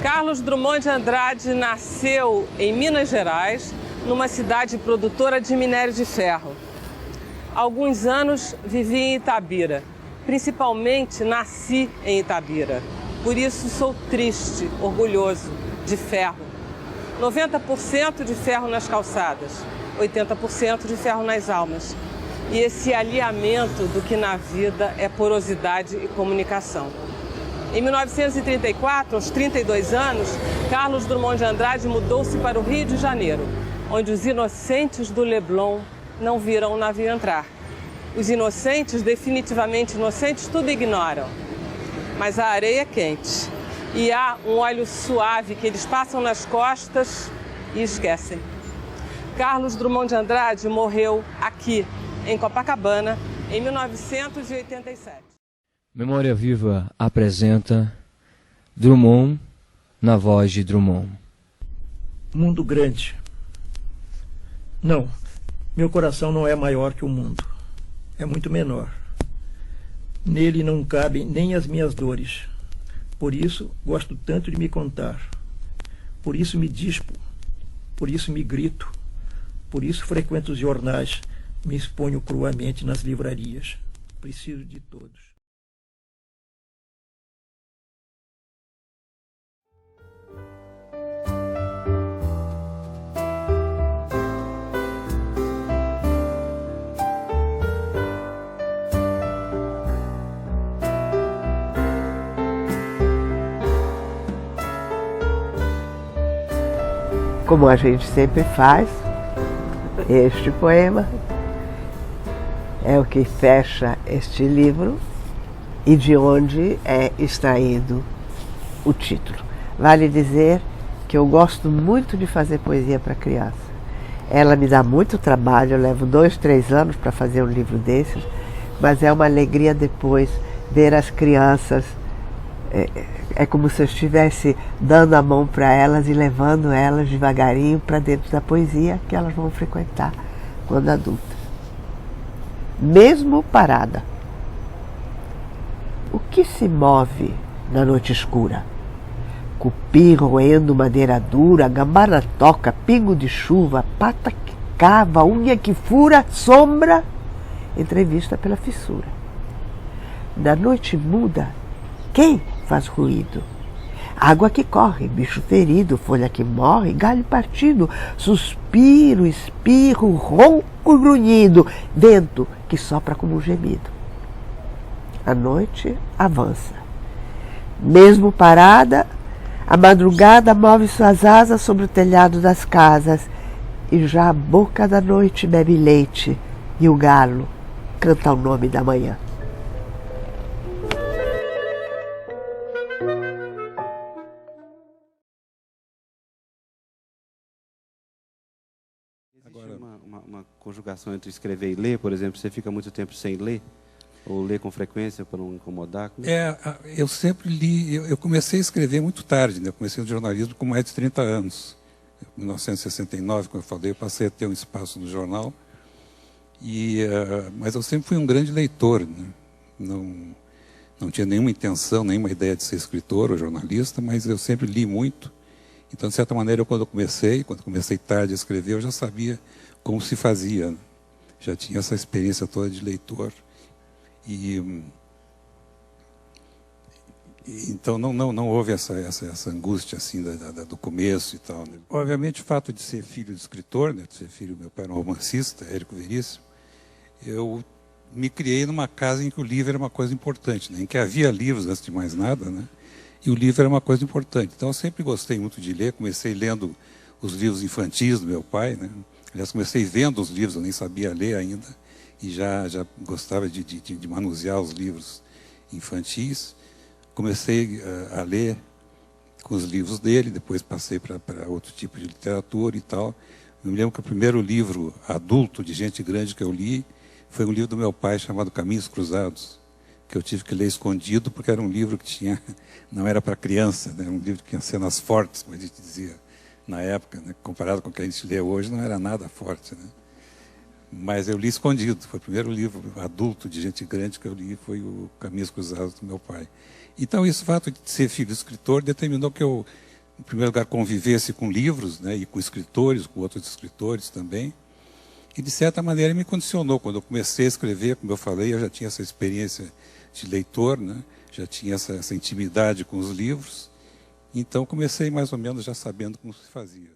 Carlos Drummond de Andrade nasceu em Minas Gerais, numa cidade produtora de minério de ferro. Há alguns anos vivi em Itabira, principalmente nasci em Itabira. Por isso sou triste, orgulhoso de ferro. 90% de ferro nas calçadas, 80% de ferro nas almas. E esse alinhamento do que na vida é porosidade e comunicação. Em 1934, aos 32 anos, Carlos Drummond de Andrade mudou-se para o Rio de Janeiro, onde os inocentes do Leblon não viram o navio entrar. Os inocentes, definitivamente inocentes, tudo ignoram. Mas a areia é quente e há um óleo suave que eles passam nas costas e esquecem. Carlos Drummond de Andrade morreu aqui, em Copacabana, em 1987. Memória Viva apresenta Drummond na voz de Drummond. Mundo grande. Não, meu coração não é maior que o mundo. É muito menor. Nele não cabem nem as minhas dores. Por isso, gosto tanto de me contar. Por isso me dispo. Por isso me grito. Por isso frequento os jornais. Me exponho cruamente nas livrarias. Preciso de todos. Como a gente sempre faz, este poema é o que fecha este livro e de onde é extraído o título. Vale dizer que eu gosto muito de fazer poesia para criança. Ela me dá muito trabalho, eu levo 2, 3 anos para fazer um livro desses, mas é uma alegria depois ver as crianças. É como se eu estivesse dando a mão para elas e levando elas devagarinho para dentro da poesia que elas vão frequentar quando adultas. Mesmo parada. O que se move na noite escura? Cupim roendo madeira dura, gambara toca, pingo de chuva, pata que cava, unha que fura, sombra entrevista pela fissura. Na noite muda, quem faz ruído? Água que corre, bicho ferido, folha que morre, galho partido, suspiro, espirro, ronco grunhido, vento que sopra como um gemido. A noite avança. Mesmo parada, a madrugada move suas asas sobre o telhado das casas e já a boca da noite bebe leite e o galo canta o nome da manhã. Agora, uma conjugação entre escrever e ler, por exemplo, você fica muito tempo sem ler? Ou ler com frequência para não incomodar? Eu sempre li, eu comecei a escrever muito tarde, né? Eu comecei no jornalismo com mais de 30 anos. Em 1969, como eu falei, eu passei a ter um espaço no jornal. Mas eu sempre fui um grande leitor, né? Não tinha nenhuma intenção, nenhuma ideia de ser escritor ou jornalista, mas eu sempre li muito. Então, de certa maneira, quando comecei tarde a escrever, eu já sabia como se fazia, né? Já tinha essa experiência toda de leitor. Então não houve essa angústia assim do começo e tal, né? Obviamente o fato de ser filho de escritor, né, de ser filho, meu pai era um romancista, Érico Veríssimo, eu me criei numa casa em que o livro era uma coisa importante, né, em que havia livros antes de mais nada, né, e o livro era uma coisa importante. Então eu sempre gostei muito de ler, comecei lendo os livros infantis do meu pai, né? Aliás, comecei vendo os livros, eu nem sabia ler ainda, e já gostava de manusear os livros infantis. Comecei a ler com os livros dele, depois passei para outro tipo de literatura e tal. Eu me lembro que o primeiro livro adulto de gente grande que eu li foi um livro do meu pai chamado Caminhos Cruzados, que eu tive que ler escondido, porque era um livro que não era para criança, né? Era um livro que tinha cenas fortes, como a gente dizia na época, né? Comparado com o que a gente lê hoje, não era nada forte, né? Mas eu li escondido. Foi o primeiro livro adulto de gente grande que eu li, foi o Caminhos Cruzados do meu pai. Então, esse fato de ser filho de escritor determinou que eu, em primeiro lugar, convivesse com livros, né, e com escritores, com outros escritores também. E, de certa maneira, me condicionou. Quando eu comecei a escrever, como eu falei, eu já tinha essa experiência de leitor, né, já tinha essa intimidade com os livros. Então, comecei mais ou menos já sabendo como se fazia.